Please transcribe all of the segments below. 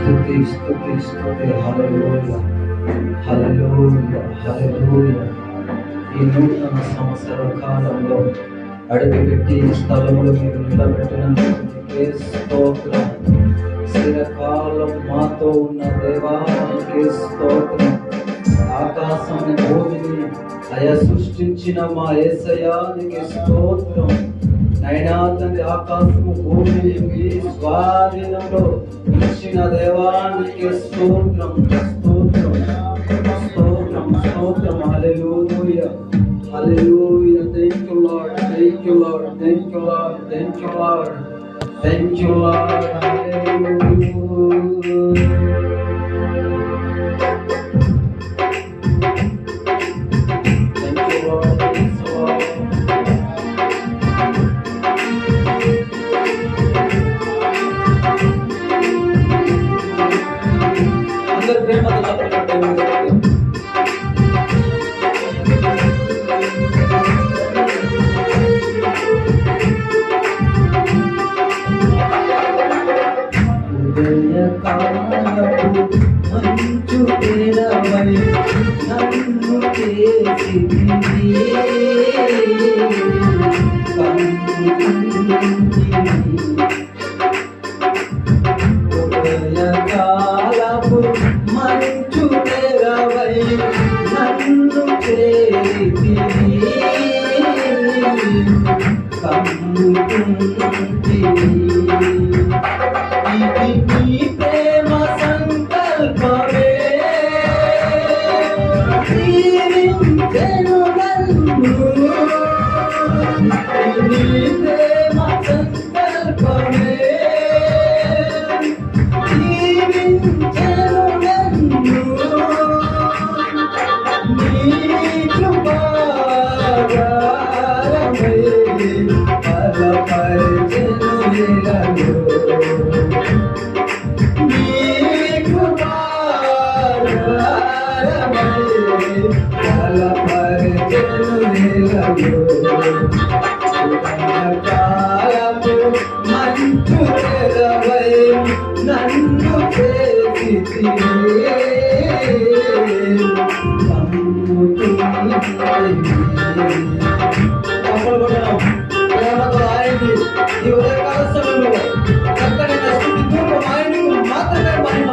స్తుతి స్తుతి స్తుతి. హల్లెలూయా హల్లెలూయా హల్లెలూయా. ఈ నూతన సంవత్సర కాలంలో అడుగుపెట్టి స్థలములు మీరు నిలబెట్టినందుకే స్తోత్రం. చిరకాలం మాతో ఉన్న దేవానికి స్తోత్రం. ఆకాశం భూమిని సృష్టించిన మా యేసయ్యానికి స్తోత్రం. నైనా తండ్రి, ఆకాశము భూమిని మీ స్వాధీనంలో ఇచ్చిన దేవానికి స్తోత్రం స్తోత్రం స్తోత్రం స్తోత్రం. హల్లెలూయా హల్లెలూయా. Thank you lord, thank you lord, thank you lord, thank you lord, thank you lord. హల్లెలూయా. మంచు తెరవై నన్ను ఉదయకాలపు మంచు తెరవై నన్ను ఇది నీ ప్రేమ సంకల్పమే, జీవించెను నన్ను. నీ ప్రేమ సంకల్పమే, జీవించెను నన్ను. నీ కృపాగారమై బలపరచెను నిన్ను. మంచు తెరవై నన్ను ప్రేమతో ఆయన్ని ఈ ఉదయకాల సమయంలో చక్కని స్తుతి పూర్వం ఆయనకు మాత్రమే మహిమ.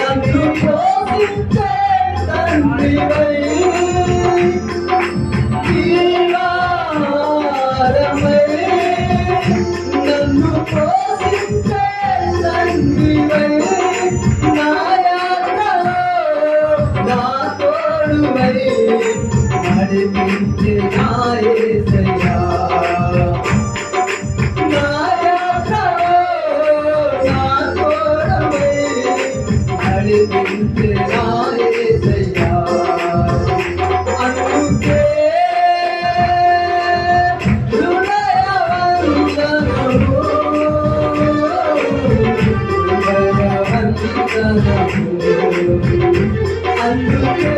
నన్ను పోషించే తండ్రివై, నన్ను పోషించే తండ్రివై, నా యాత్రలో నా తోడువై నడిపించే నా యేసయ్యా. నా యాత్రలో నా తోడువై నడిపించే నా యేసయ్యా. అందుకే అందుకే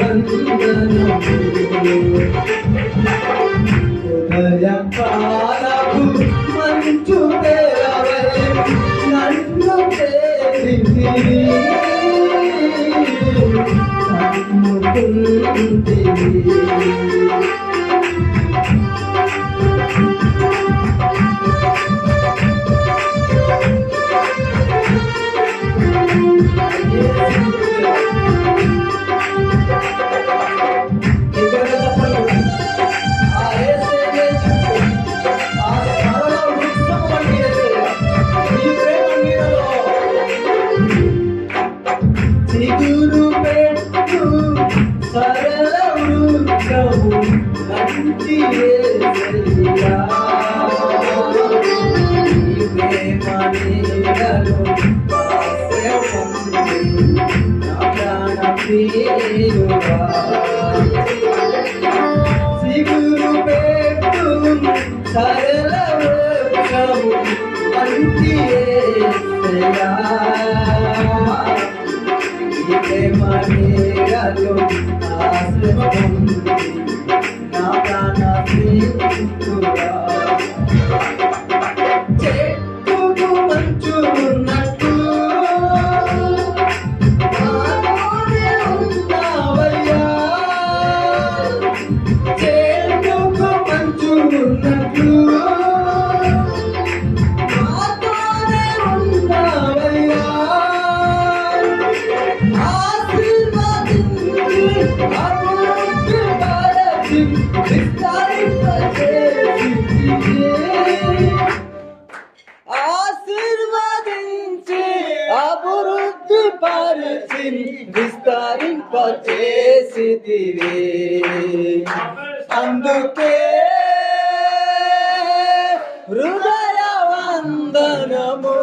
హృదయవందనము ఉదయ కాలపు మంచు తెరవై నన్ను చేరితివి కమ్ముకుంటివి చిగురు పెట్టు సరళ వృక్షము మంచి యేసయ్యా ప్రేమ నీడలో ఆశ్రయముంది నా ప్రాణ ప్రియుడా చిగురు పెట్టు సరళ వృక్షము మంచి యేసయ్యా ప్రేమలో ఆశ్రయముంది నా ప్రాణ ప్రియుడా చెట్టుకు మంచు ఉన్నట్టు నాతోనే ఉన్నావయ్యా చెట్టుకు మంచు ఉన్నట్టు నాతోనే ఉన్నావయ్యా ఆశీర్వదించి అభివృద్ధి పరిచి విస్తరింపచేసితివి అందుకే హృదయ వందనము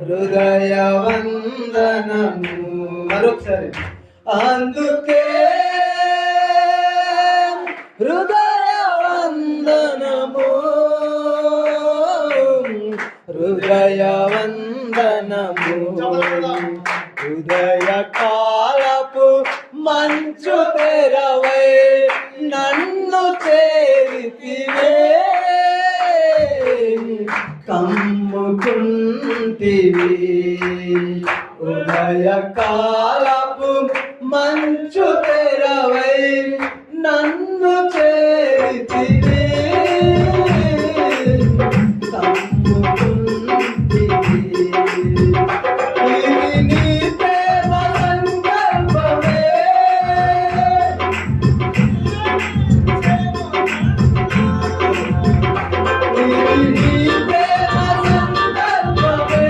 హృదయ వందనము మరొకసారి అందుకే హృదయ వందనము హృదయ వందనము హృదయ కాలపు మంచు తెరవై నన్ను చేరితివే కమ్ముకుంటివి ఉదయ కాలపు మంచు తెరవై నన్ను చేరితివే కమ్ముకుంటివి ఇది నీ ప్రేమ సంకల్పమే ఇది నీ ప్రేమ సంకల్పమే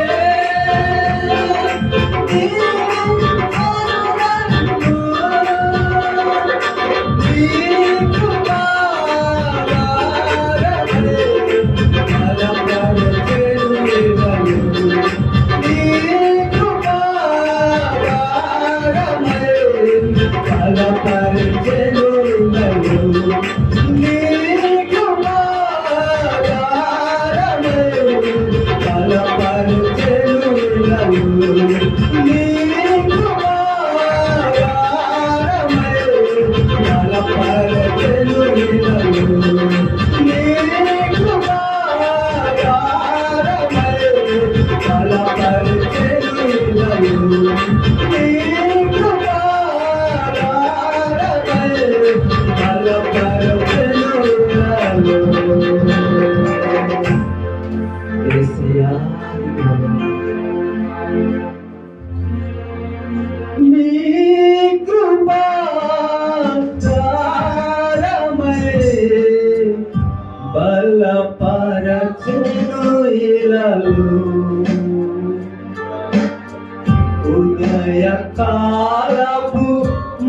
ఉదయ కాలపు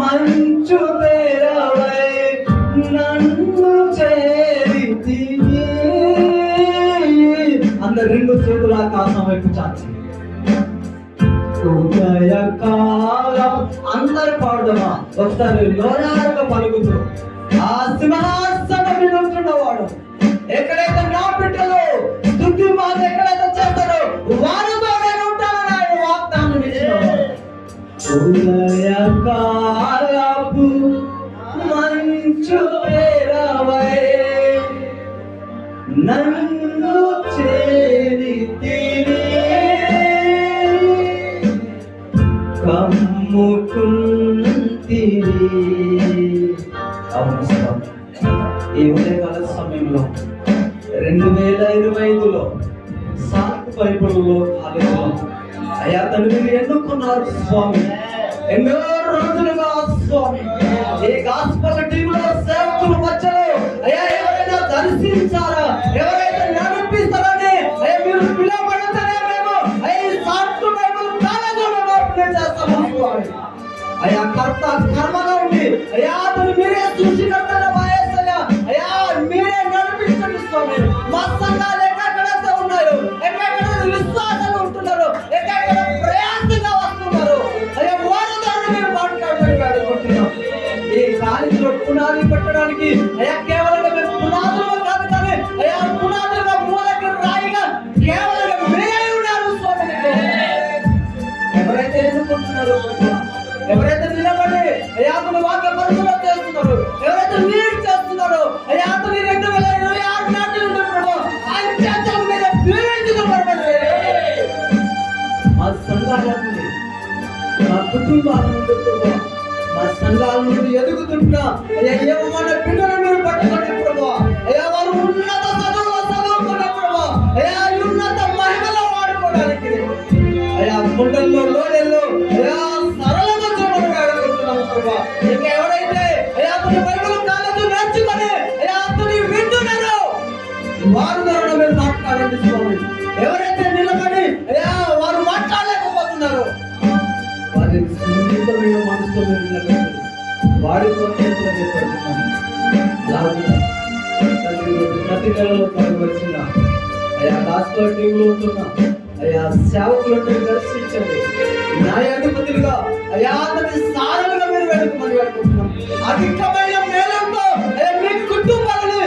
మంచు తెరవై నన్ను చేరితివి. అందరు రెండు చేతుల ఆకాశం వైపు చాచి ఉదయ కాలం అందరు పాడదామా ఒకసారి లోనాక పలుకుతూ ఆ సింహాసనం మీద ఉంటున్నవాడు ఎక్కడైతే నా బిడ్డలు స్తుతి మాట ఎక్కడైతే చేస్తారో వారితో నేను ఉంటానని ఆయన వాగ్దానం ఇచ్చినవాడు. ఉదయ కాలపు నన్ను చేరితివి కమ్ముకుంటివి. అవును స్వామి, ఈ ఉదయకాల సమయంలో 2025లో సాకు బైబిల్లో కాలేజీలో అయ్యా తండ్రి మీరు ఎన్నుకున్నారు స్వామి. ఎన్నో రోజులుగా స్వామి ఈ గాస్పల్ టీంలో సేవకుల మధ్యలో అయ్యా ఎవరైనా దర్శించారా, ఎవరైతే నడిపిస్తారని అయ్యా మీరు పిలవబడితేనే మేము ఈ సాకు బైబిల్ కాలేజీలో ఓపెన్ చేస్తాము స్వామి. అయ్యా కర్త కర్మగా ఉండి అయ్యా అతను మీరే సృష్టికర్తగా వాయేసయ్యా. అయ్యా మీరే నడిపించండి స్వామి. మా సంఘాలు ఎక్కడెక్కడ ఉన్నాయో, ఎక్కడెక్కడ విశ్వాసాలు ఉంటున్నారు, ఎక్కడెక్కడ ప్రయాసంగా వస్తున్నారు అయ్యా వారి ద్వారా మీరు మాట్లాడమని వేడుకుంటున్నాం. ఈ కాలేజీలో పునాది పెట్టడానికి అయ్యా కేవలం మేము పునాదులు కాదు కానీ అయ్యా పునాదులుగా మూలకి రాయిగా కేవలం మీరే ఉన్నారు స్వామి. ఎవరైతే ఎన్నుకుంటున్నారో, ఎవరైతే నిలబడి అయాతను వాక్య పరిశీలన చేస్తున్నారు, ఎవరైతే లీడ్ చేస్తున్నారో అయాతను 2026 నాటి నుండి అంచెంచెల మీద దీవించబడమని మా సంఘాల నుండి, మా కుటుంబాల నుండి, మా సంఘాల నుండి ఎదుగుతుంటా అయ్యా ఏమో మన పిల్లలు మీరు పట్టుకోండి ప్రభా. అయ్యా వారు ఉన్నత చదువులో చదువుకున్న ప్రభా, అయ్యా ఉన్నత మహిమలో వాడుకోవడానికి అయ్యా గుండెల్లో లోడెల్లో అయ్యా సరళంగా చూడమని వేడుకుంటున్నాము ప్రభా. ఇంకా ఎవరైతే అయ్యా అతని బైబిల్ కాలేజీ నేర్చుకొని అయ్యా అతని వింటున్నారో వారు ద్వారా మీరు మాట్లాడండి స్వామి. ఎవరైతే నిలబడి అయ్యా వారు మాట్లాడలేకపోతున్నారో వారి సున్నితమైన మనసుతో మీరు నిలబడి వారి చేతులు పెడుతున్నాము. ప్రతి నెలలో కలగవలసిన అయ్యా హాస్పిటల్ టీంలో ఉంటున్నా అయ్యా సేవకులను దర్శించండి. న్యాయాధిపతులుగా అయ్యా అతని సారలుగా మీరు వేడుకోమని వేడుకుంటున్నాం. అధికమైన మేలుతో అయ్యా మీ కుటుంబాలని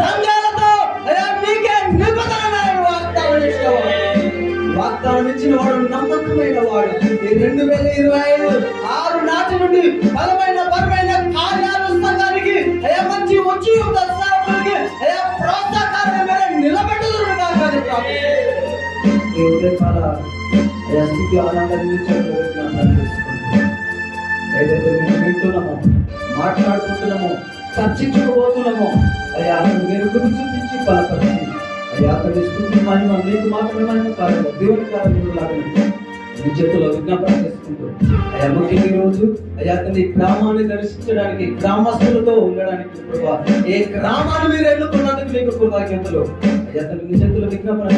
సంఘాలతో అయ్యా మీకే నిబంధన వాగ్దానం ఇచ్చిన వాడు నమ్మకమైన వాడు. ఈ 2026 నాటి నుండి బలమైన కార్యాలు సంఘానికి అయ్యా మంచి వచ్చి సేవకులకి అయ్యా ప్రోత్సాహకారంగా నిలబెట్టుదురు కాదు. ఈ ఉదయకాల అయ్యా స్థితి ఆనందాన్ని ఏదైతే మేము వింటున్నామో, మాట్లాడుకుంటున్నామో, చర్చించుకోబోతున్నామో అయ్యా అతను మీరు గురించి చూపించి బలపరిచి అయ్యా అతని స్థితి మహిమ మీకు మాత్రమే మహిమ కాదు దేవుని కార్యములు లాగా మీ చేతుల్లో విజ్ఞాపన చేసుకుంటూ అయ్యా ముఖ్యంగా ఈ రోజు అయ్యా అతని గ్రామాన్ని దర్శించడానికి, గ్రామస్తులతో ఉండడానికి ప్రభావ ఏ గ్రామాన్ని మీరు ఎన్నుకున్నందుకు మీకు కృతజ్ఞతలు అయ్యా అతని మీ చేతుల్లో విజ్ఞాపన